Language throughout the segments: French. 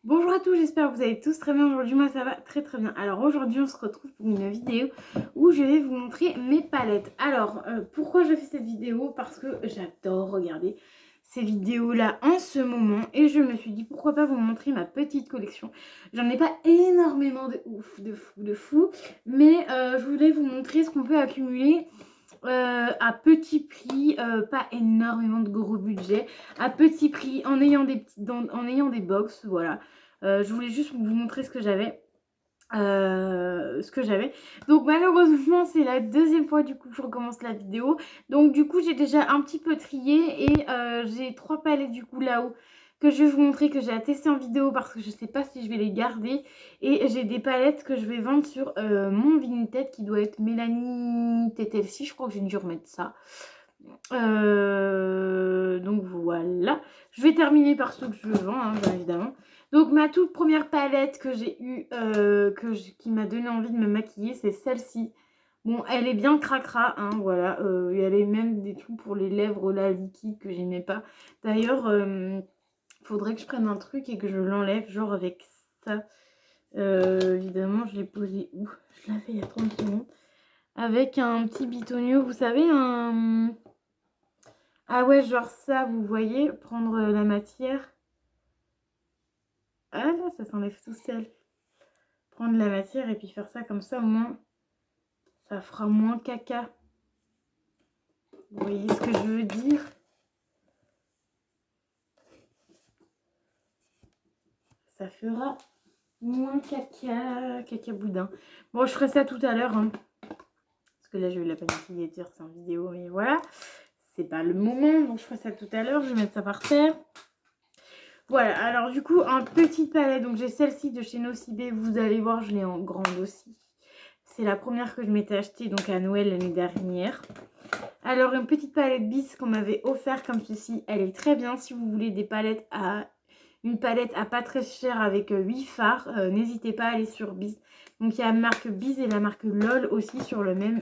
Bonjour à tous, j'espère que vous allez tous très bien. Aujourd'hui, moi ça va très très bien. Alors aujourd'hui, on se retrouve pour une vidéo où je vais vous montrer mes palettes. Alors, pourquoi je fais cette vidéo? Parce que j'adore regarder ces vidéos-là en ce moment. Et je me suis dit, pourquoi pas vous montrer ma petite collection. J'en ai pas énormément de ouf, de fou, de fou. Mais je voulais vous montrer ce qu'on peut accumuler à petit prix, pas énormément de gros budget, à petit prix, en ayant en ayant des box, voilà. Je voulais juste vous montrer ce que j'avais. Donc malheureusement c'est la deuxième fois du coup que je recommence la vidéo. Donc du coup j'ai déjà un petit peu trié et j'ai 3 palettes du coup là-haut que je vais vous montrer, que j'ai testé en vidéo parce que je sais pas si je vais les garder. Et j'ai des palettes que je vais vendre sur mon Vinted qui doit être Mélanie TTL6, je crois que j'ai dû remettre ça. Donc voilà, je vais terminer par ceux que je vends, hein, bien évidemment. Donc ma toute première palette que j'ai eue, qui m'a donné envie de me maquiller, c'est celle-ci. Bon, elle est bien cracra, hein, voilà. Il y avait même des trucs pour les lèvres là, liquides, que j'aimais pas. D'ailleurs, faudrait que je prenne un truc et que je l'enlève, genre avec ça. Évidemment, je l'ai posé où? Je l'avais il y a 30 secondes. Avec un petit bitonio, vous savez, un... Ah ouais, genre ça, vous voyez, prendre la matière. Ah là, ça s'enlève tout seul. Prendre la matière et puis faire ça comme ça, au moins, ça fera moins caca. Vous voyez ce que je veux dire? Ça fera moins caca, caca boudin. Bon, je ferai ça tout à l'heure, hein. Parce que là, je vais la paniquer, c'est en vidéo, mais voilà. C'est pas le moment, donc je ferai ça tout à l'heure. Je vais mettre ça par terre. Voilà, alors du coup, en petite palette, donc j'ai celle-ci de chez Nocibé, vous allez voir, je l'ai en grande aussi. C'est la première que je m'étais achetée donc à Noël l'année dernière. Alors une petite palette bis qu'on m'avait offert comme ceci, elle est très bien si vous voulez des palettes à... Une palette à pas très cher avec 8 fards, n'hésitez pas à aller sur Biz. Donc il y a la marque Biz et la marque LOL aussi sur le même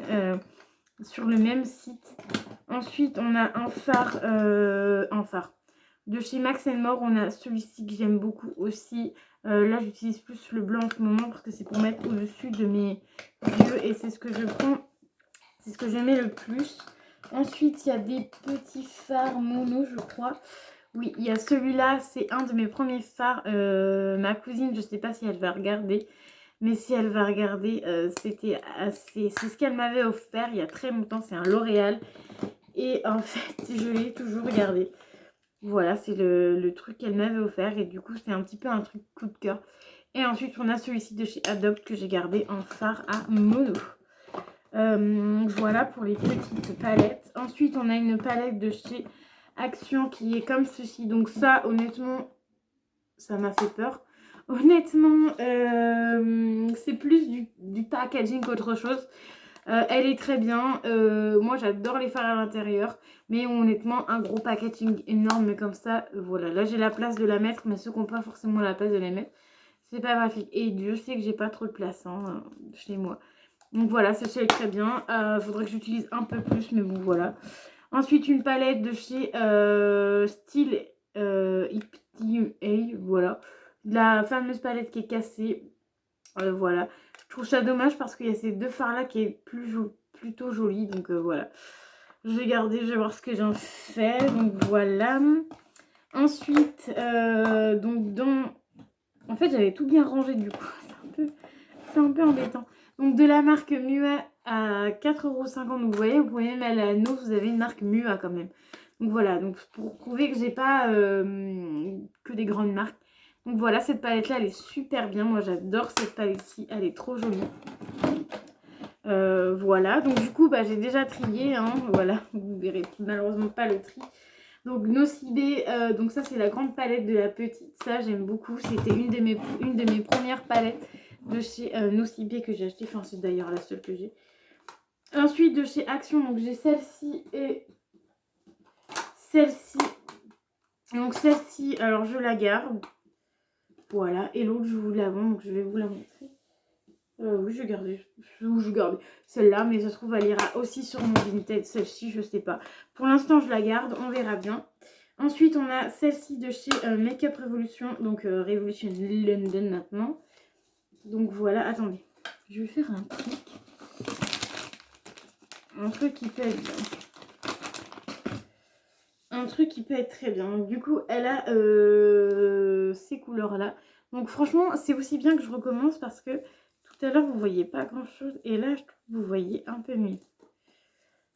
site. Ensuite on a un phare, de chez Max More, on a celui-ci que j'aime beaucoup aussi. Là, j'utilise plus le blanc en ce moment parce que c'est pour mettre au-dessus de mes yeux et c'est ce que je prends, c'est ce que je mets le plus. Ensuite, il y a des petits fards mono, je crois. Oui, il y a celui-là, c'est un de mes premiers fards. Ma cousine, je ne sais pas si elle va regarder, mais si elle va regarder, c'était assez... C'est ce qu'elle m'avait offert il y a très longtemps, c'est un L'Oréal. Et en fait, je l'ai toujours gardé. Voilà, c'est le truc qu'elle m'avait offert et du coup, c'est un petit peu un truc coup de cœur. Et ensuite, on a celui-ci de chez Adopt que j'ai gardé en phare à mono. Voilà pour les petites palettes. Ensuite, on a une palette de chez Action qui est comme ceci. Donc ça, honnêtement, ça m'a fait peur. Honnêtement, c'est plus du packaging qu'autre chose. Elle est très bien. Moi, j'adore les fards à l'intérieur. Mais honnêtement, un gros packaging énorme comme ça, voilà. Là, j'ai la place de la mettre, mais ceux qui n'ont pas forcément la place de la mettre, c'est pas pratique. Et Dieu sait que j'ai pas trop de place hein, chez moi. Donc voilà, celle-ci est très bien. Faudrait que j'utilise un peu plus, mais bon, voilà. Ensuite, une palette de chez Style IPTA, voilà. La fameuse palette qui est cassée. Voilà. Je trouve ça dommage parce qu'il y a ces deux fards-là qui est plutôt joli. Donc voilà. Je vais garder, je vais voir ce que j'en fais. Donc voilà. Ensuite, donc dans... En fait, j'avais tout bien rangé du coup. C'est un peu embêtant. Donc de la marque Mua à 4,50 €. Donc vous voyez, vous pouvez même aller à nous, vous avez une marque Mua quand même. Donc voilà, donc pour prouver que j'ai pas que des grandes marques. Donc voilà, cette palette là elle est super bien. Moi j'adore cette palette-ci, elle est trop jolie. Voilà, donc du coup bah, j'ai déjà trié. Hein, voilà, vous verrez malheureusement pas le tri. Donc Nocibé, donc ça c'est la grande palette de la petite. Ça j'aime beaucoup. C'était une de mes premières palettes de chez Nocibé que j'ai acheté. Enfin c'est d'ailleurs la seule que j'ai. Ensuite de chez Action, donc j'ai celle-ci et celle-ci. Donc celle-ci, alors je la garde. Voilà, et l'autre je vous la vends, donc je vais vous la montrer. Oui, je garde celle-là, mais ça se trouve elle ira aussi sur mon Vinted, celle-ci, je sais pas. Pour l'instant je la garde, on verra bien. Ensuite, on a celle-ci de chez Makeup Revolution, donc Revolution London maintenant. Donc voilà, attendez, je vais faire un truc qui peut être bien. Un truc qui peut être très bien. Du coup, elle a ces couleurs-là. Donc franchement, c'est aussi bien que je recommence parce que tout à l'heure, vous voyez pas grand-chose. Et là, je trouve que vous voyez un peu mieux.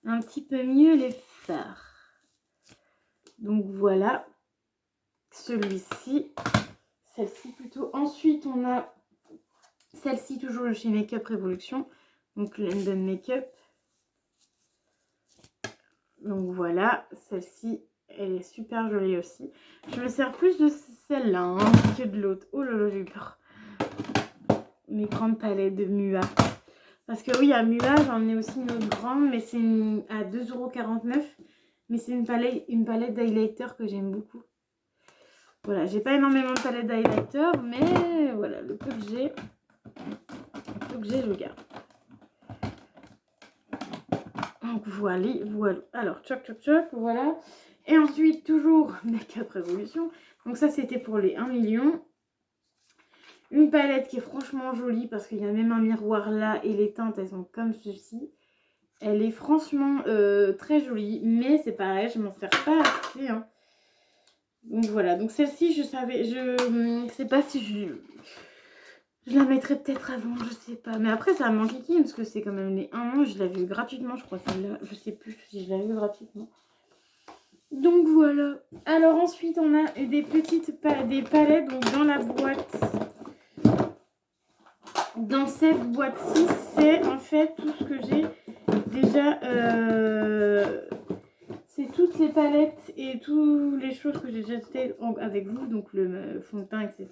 Un petit peu mieux les fards. Donc voilà, celui-ci, celle-ci plutôt. Ensuite, on a celle-ci toujours de chez Makeup Revolution, donc London Makeup. Donc voilà, celle-ci, elle est super jolie aussi. Je me sers plus de celle-là hein, que de l'autre. Oh là là, j'ai eu peur. Mes grandes palettes de Mua. Parce que oui, à Mua, j'en ai aussi une autre grande, mais c'est à 2,49 €. Mais c'est une palette d'highlighter que j'aime beaucoup. Voilà, j'ai pas énormément de palettes d'highlighter, mais voilà, le peu que j'ai, je garde. Donc voilà, voilà. Alors, tchoc, tchoc, tchoc, voilà. Et ensuite, toujours Makeup Revolution. Donc ça, c'était pour les 1 million. Une palette qui est franchement jolie parce qu'il y a même un miroir là et les teintes, elles sont comme ceci. Elle est franchement très jolie, mais c'est pareil, je m'en sers pas assez. Hein. Donc voilà, donc celle-ci, je sais pas si je la mettrai peut-être avant, je sais pas. Mais après, ça manque qui parce que c'est quand même les 1 an, je l'avais eu gratuitement, je crois, celle-là. Je sais plus si je l'avais eu gratuitement. Donc voilà. Alors ensuite, on a des palettes donc dans la boîte. Dans cette boîte-ci, c'est en fait tout ce que j'ai déjà. C'est toutes les palettes et toutes les choses que j'ai déjà testées avec vous, donc le fond de teint, etc.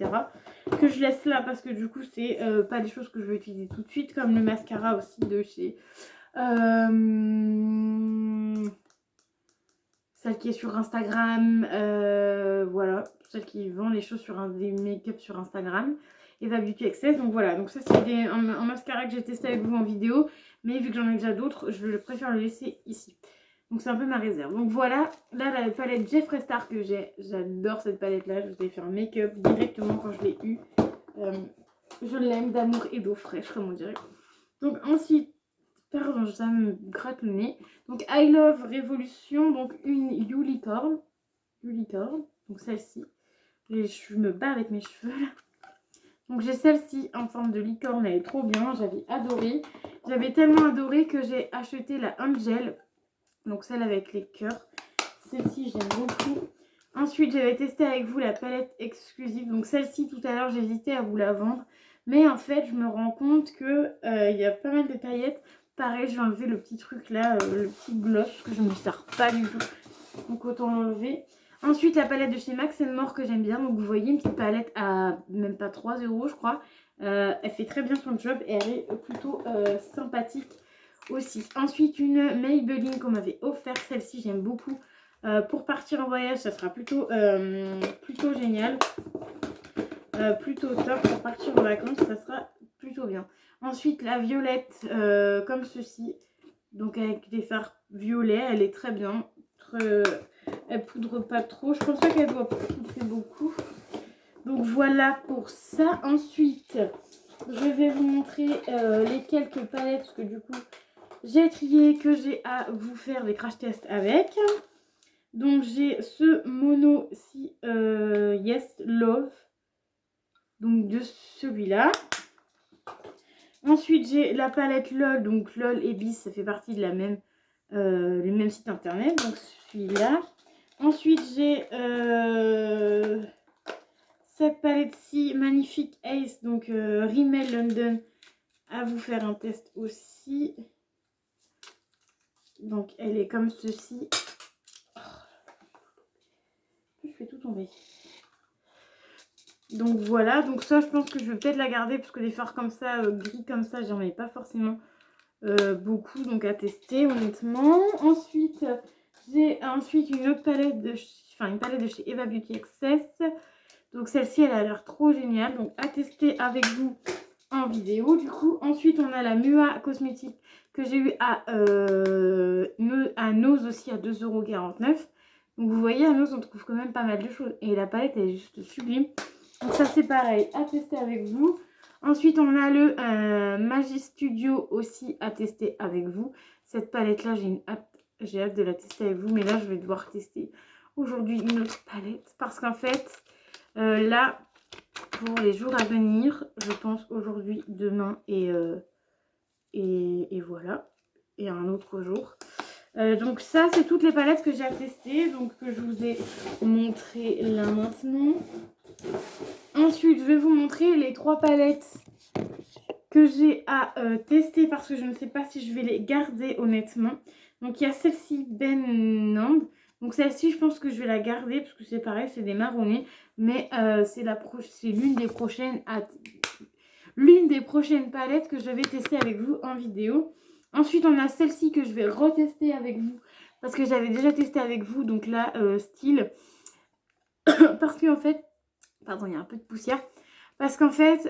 Que je laisse là parce que du coup, c'est pas des choses que je vais utiliser tout de suite, comme le mascara aussi de chez. Celle qui est sur Instagram, voilà, celle qui vend les choses sur des make-up sur Instagram, Eva Beauty Access. Donc voilà, donc ça c'est un mascara que j'ai testé avec vous en vidéo, mais vu que j'en ai déjà d'autres, je préfère le laisser ici. Donc c'est un peu ma réserve. Donc voilà, là la palette Jeffree Star que j'ai, j'adore cette palette là, je vous ai fait un make-up directement quand je l'ai eu. Je l'aime d'amour et d'eau fraîche comme on dirait. Donc ensuite, pardon, ça me gratte le nez. Donc, I Love Revolution, donc une Unicorn. Donc celle-ci. Je me bats avec mes cheveux là. Donc j'ai celle-ci en forme de licorne, elle est trop bien, j'avais adoré. J'avais tellement adoré que j'ai acheté la Angel. Donc celle avec les cœurs. Celle-ci, j'aime beaucoup. Ensuite, j'avais testé avec vous la palette exclusive. Donc celle-ci, tout à l'heure, j'hésitais à vous la vendre. Mais en fait, je me rends compte que il y a pas mal de paillettes. Pareil, je vais enlever le petit truc là, le petit gloss, que je ne me sers pas du tout. Donc autant l'enlever. Ensuite, la palette de chez Max More que j'aime bien. Donc vous voyez, une petite palette à même pas 3 € je crois. Elle fait très bien son job et elle est plutôt sympathique aussi. Ensuite, une Maybelline qu'on m'avait offert. Celle-ci, j'aime beaucoup. Pour partir en voyage, ça sera plutôt génial. Plutôt top. Pour partir en vacances, ça sera plutôt bien. Ensuite, la violette, comme ceci. Donc, avec des fards violets. Elle est très bien. Elle poudre pas trop. Je pense pas qu'elle doit poudrer beaucoup. Donc, voilà pour ça. Ensuite, je vais vous montrer les quelques palettes. Parce que du coup, j'ai trié que j'ai à vous faire des crash tests avec. Donc j'ai ce mono si Yes Love. Donc de celui-là. Ensuite j'ai la palette LOL. Donc LOL et Bis, ça fait partie de la même le même site internet. Donc celui-là. Ensuite j'ai cette palette-ci magnifique Ace. Donc Rimmel London. À vous faire un test aussi. Donc elle est comme ceci. Je fais tout tomber. Donc voilà, donc ça je pense que je vais peut-être la garder parce que les fards comme ça, gris comme ça, j'en ai pas forcément beaucoup, donc à tester honnêtement. Ensuite, j'ai une autre palette une palette de chez Eva Beauty Access. Donc celle-ci, elle a l'air trop géniale, donc à tester avec vous en vidéo du coup. Ensuite, on a la Mua cosmétique que j'ai eu à Nose aussi à 2,49 €. Donc vous voyez, à nous, on trouve quand même pas mal de choses. Et la palette, elle est juste sublime. Donc ça, c'est pareil, à tester avec vous. Ensuite, on a le Magie Studio aussi à tester avec vous. Cette palette-là, j'ai hâte de la tester avec vous. Mais là, je vais devoir tester aujourd'hui une autre palette. Parce qu'en fait, là, pour les jours à venir, je pense aujourd'hui, demain et voilà. Et un autre jour. Donc ça, c'est toutes les palettes que j'ai à tester. Donc que je vous ai montré là maintenant. Ensuite, je vais vous montrer les 3 palettes que j'ai à tester parce que je ne sais pas si je vais les garder honnêtement. Donc il y a celle-ci Ben Nand. Donc celle-ci, je pense que je vais la garder parce que c'est pareil, c'est des marronnés. Mais c'est l'une des prochaines palettes que je vais tester avec vous en vidéo. Ensuite, on a celle-ci que je vais retester avec vous parce que j'avais déjà testé avec vous. Donc là, style. Parce qu'en fait, pardon, il y a un peu de poussière. Parce qu'en fait,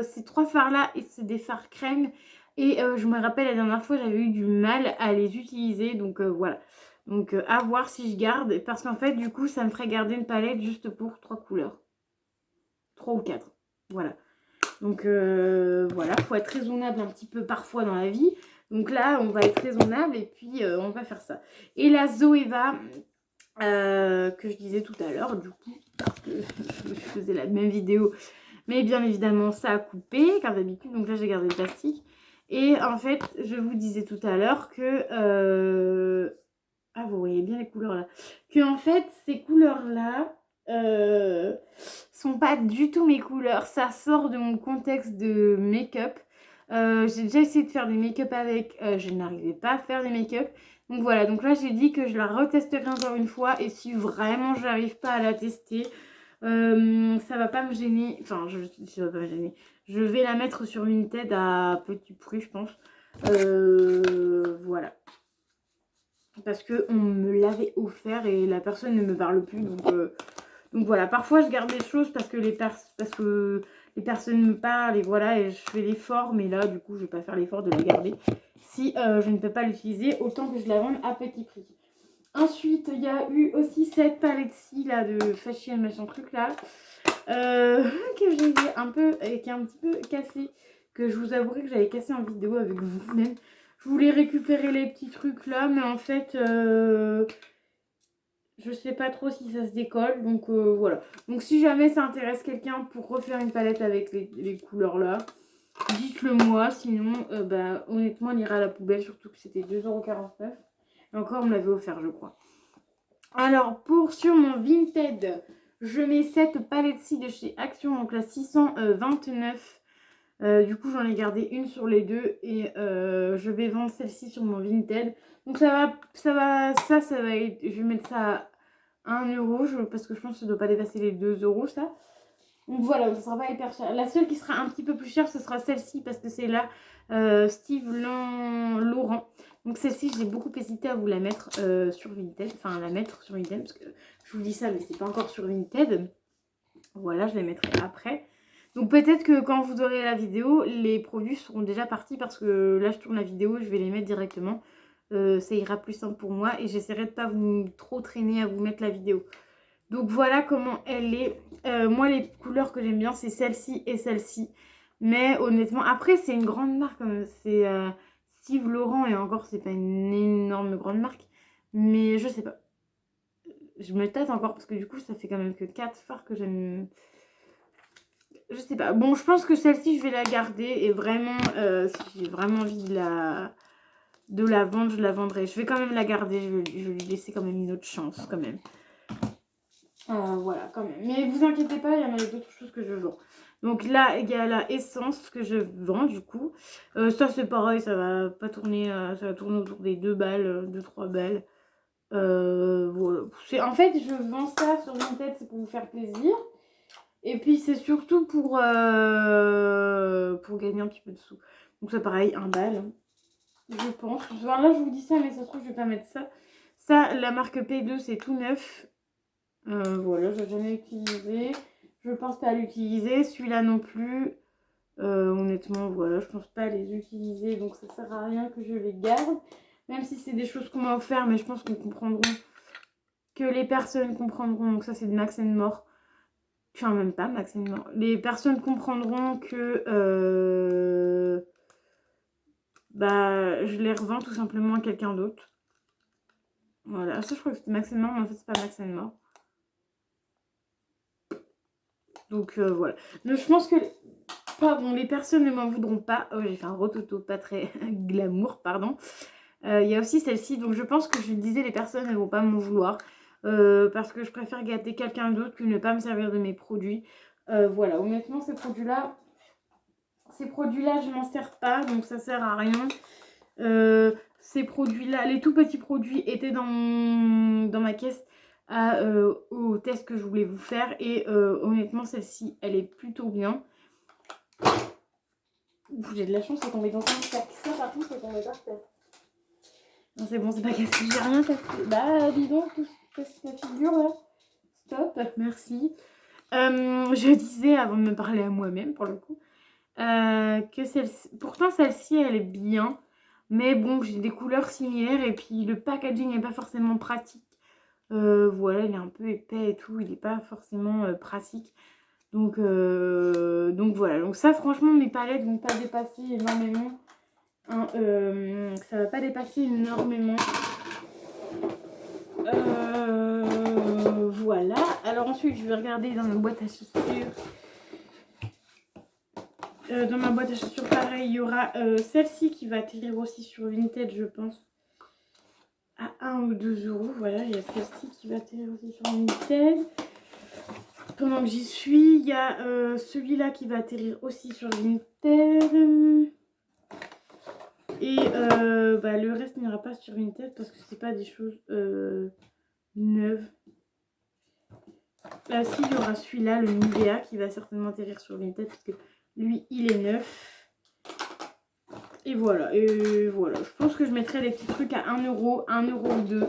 ces 3 fards-là, c'est des fards crème. Et je me rappelle, la dernière fois, j'avais eu du mal à les utiliser. Donc voilà. Donc à voir si je garde. Parce qu'en fait, du coup, ça me ferait garder une palette juste pour 3 couleurs. 3 ou 4. Voilà. Donc voilà, il faut être raisonnable un petit peu parfois dans la vie. Donc là, on va être raisonnable et puis on va faire ça. Et la Zoeva, que je disais tout à l'heure, du coup, parce que je faisais la même vidéo. Mais bien évidemment, ça a coupé, comme d'habitude. Donc là, j'ai gardé le plastique. Et en fait, je vous disais tout à l'heure que... Ah, vous voyez bien les couleurs là. Que en fait, ces couleurs-là sont pas du tout mes couleurs. Ça sort de mon contexte de make-up. J'ai déjà essayé de faire des make-up avec. Je n'arrivais pas à faire des make-up. Donc voilà, donc là j'ai dit que je la retesterai encore une fois. Et si vraiment j'arrive pas à la tester, ça va pas me gêner. Enfin, ça va pas me gêner. Je vais la mettre sur Vinted à petit prix, je pense. Voilà. Parce qu'on me l'avait offert et la personne ne me parle plus. Donc voilà, parfois je garde des choses parce que les personnes me parlent et voilà, et je fais l'effort. Mais là, du coup, je vais pas faire l'effort de la garder. Si je ne peux pas l'utiliser, autant que je la vende à petit prix. Ensuite, il y a eu aussi cette palette-ci là de Fashion machin truc là. Que j'ai un peu, qui est un petit peu cassée. Que je vous avouerai que j'avais cassé en vidéo avec vous-même. Je voulais récupérer les petits trucs là, mais en fait, je sais pas trop si ça se décolle. Donc voilà. Donc si jamais ça intéresse quelqu'un pour refaire une palette avec les couleurs là, dites-le moi. Sinon, bah, honnêtement, elle ira à la poubelle. Surtout que c'était 2,49 €. Et encore, on me l'avait offert, je crois. Alors, sur mon Vinted, je mets cette palette-ci de chez Action. Donc la 629. Du coup, j'en ai gardé une sur les deux et je vais vendre celle-ci sur mon Vinted. Donc ça va être, je vais mettre ça à 1 € parce que je pense que ça ne doit pas dépasser les 2 € ça. Donc voilà, ça sera pas hyper cher. La seule qui sera un petit peu plus chère, ce sera celle-ci parce que c'est la Steve Laurent. Donc celle-ci, j'ai beaucoup hésité à vous la mettre sur Vinted. Enfin, à la mettre sur Vinted parce que je vous dis ça, mais c'est pas encore sur Vinted. Voilà, je les mettrai après. Donc peut-être que quand vous aurez la vidéo, les produits seront déjà partis parce que là je tourne la vidéo, je vais les mettre directement. Ça ira plus simple pour moi et j'essaierai de ne pas vous trop traîner à vous mettre la vidéo. Donc voilà comment elle est. Moi les couleurs que j'aime bien c'est celle-ci et celle-ci. Mais honnêtement, après c'est une grande marque. C'est Steve Laurent et encore c'est pas une énorme grande marque. Mais je sais pas. Je me tâte encore parce que du coup ça fait quand même que 4 fards que j'aime. Je sais pas. Bon, je pense que celle-ci, je vais la garder. Et vraiment, si j'ai vraiment envie de la vendre, je la vendrai. Je vais quand même la garder. Je vais lui laisser quand même une autre chance, quand même. Voilà, quand même. Mais vous inquiétez pas, il y en a d'autres choses que je vends. Donc là, il y a la essence que je vends, du coup. Ça, c'est pareil, ça va pas tourner. Ça va tourner autour des 2 balles, 2-3 balles. Voilà. En fait, je vends ça sur Vinted, c'est pour vous faire plaisir. Et puis c'est surtout pour gagner un petit peu de sous. Donc c'est pareil, 1 balle, je pense. Enfin, là je vous dis ça, mais ça se trouve je vais pas mettre ça. Ça, la marque P2, c'est tout neuf. Voilà, je l'ai jamais utilisé. Je pense pas l'utiliser. Celui-là non plus. Honnêtement, voilà, je pense pas les utiliser. Donc ça sert à rien que je les garde. Même si c'est des choses qu'on m'a offert, mais je pense qu'on comprendront que les personnes comprendront, donc ça c'est de Max More, enfin même pas Max More, les personnes comprendront que bah, je les revends tout simplement à quelqu'un d'autre. Voilà, ça je crois que c'était Max More, mais en fait c'est pas Max More. Donc voilà. Donc je pense que pardon, les personnes ne m'en voudront pas. Oh, j'ai fait un rototo pas très glamour, pardon. Il y a aussi celle-ci, donc je pense que je disais les personnes ne vont pas m'en vouloir. Parce que je préfère gâter quelqu'un d'autre que ne pas me servir de mes produits. Voilà, honnêtement ces produits-là, je m'en sers pas, donc ça sert à rien. Ces produits-là, les tout petits produits étaient dans ma caisse au test que je voulais vous faire. Et honnêtement, celle-ci, elle est plutôt bien. J'ai de la chance, c'est tombé dans un sac. Ça, par contre, c'est tombé par terre. Non, c'est bon, c'est pas cassé. J'ai rien cassé. Bah, dis donc, qu'est-ce que ta figure là? Stop, merci. Je disais, avant de me parler à moi-même, pour le coup, que pourtant celle-ci, elle est bien. Mais bon, j'ai des couleurs similaires et puis le packaging n'est pas forcément pratique. Voilà, il est un peu épais et tout, il n'est pas forcément pratique. Donc voilà, donc ça franchement mes palettes vont pas dépasser énormément. Hein, ça va pas dépasser énormément. Voilà, alors ensuite je vais regarder dans ma boîte à chaussures. Dans ma boîte à chaussures, pareil, il y aura celle-ci qui va atterrir aussi sur Vinted, je pense, à 1 ou 2 euros. Voilà, il y a celle-ci qui va atterrir aussi sur Vinted. Pendant que j'y suis, il y a celui-là qui va atterrir aussi sur Vinted. Et bah, le reste n'ira pas sur Vinted parce que c'est pas des choses neuves. Là, si, il y aura celui-là, le Nivea, qui va certainement atterrir sur Vinted parce que lui, il est neuf. Et voilà, je pense que je mettrai les petits trucs à 1 euro, 1 euro ou 2.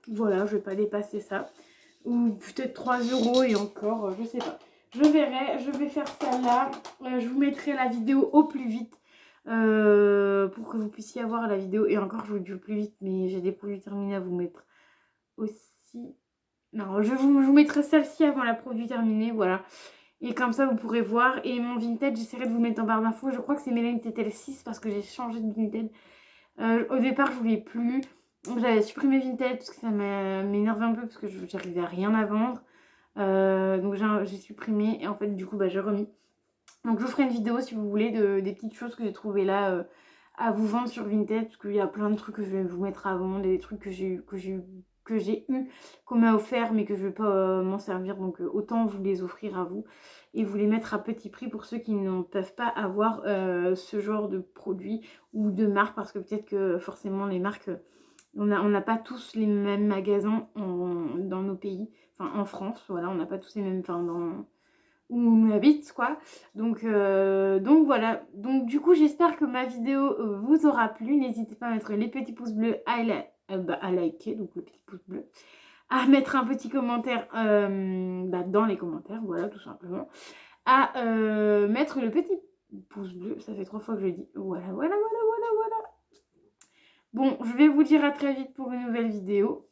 Voilà, je vais pas dépasser ça. Ou peut-être 3 euros et encore, je sais pas. Je verrai, je vais faire ça là. Je vous mettrai la vidéo au plus vite. Pour que vous puissiez avoir la vidéo. Et encore, je vous dis au plus vite, mais j'ai des produits terminés à vous mettre aussi. Non, je vous mettrai celle-ci avant la produit terminée, voilà. Et comme ça, vous pourrez voir. Et mon Vinted, j'essaierai de vous mettre en barre d'infos. Je crois que c'est Mélanie Tétel 6 parce que j'ai changé de Vinted. Au départ, je voulais plus. J'avais supprimé Vinted parce que ça m'énervait un peu parce que j'arrivais à rien à vendre. Donc j'ai supprimé et en fait, du coup, bah, j'ai remis. Donc je vous ferai une vidéo si vous voulez des petites choses que j'ai trouvées là à vous vendre sur Vinted. Parce qu'il y a plein de trucs que je vais vous mettre à vendre. Des trucs que j'ai eu, qu'on m'a offert mais que je ne vais pas m'en servir. Donc autant vous les offrir à vous et vous les mettre à petit prix pour ceux qui ne peuvent pas avoir ce genre de produits ou de marques. Parce que peut-être que forcément les marques, on n'a pas tous les mêmes magasins dans nos pays. Enfin en France, voilà, on n'a pas tous les mêmes... Enfin où on habite quoi. Donc voilà, donc du coup j'espère que ma vidéo vous aura plu. N'hésitez pas à mettre les petits pouces bleus, à liker, donc le petit pouce bleu, à mettre un petit commentaire dans les commentaires, voilà, tout simplement, à mettre le petit pouce bleu, ça fait 3 fois que je le dis, voilà. Bon, je vais vous dire à très vite pour une nouvelle vidéo.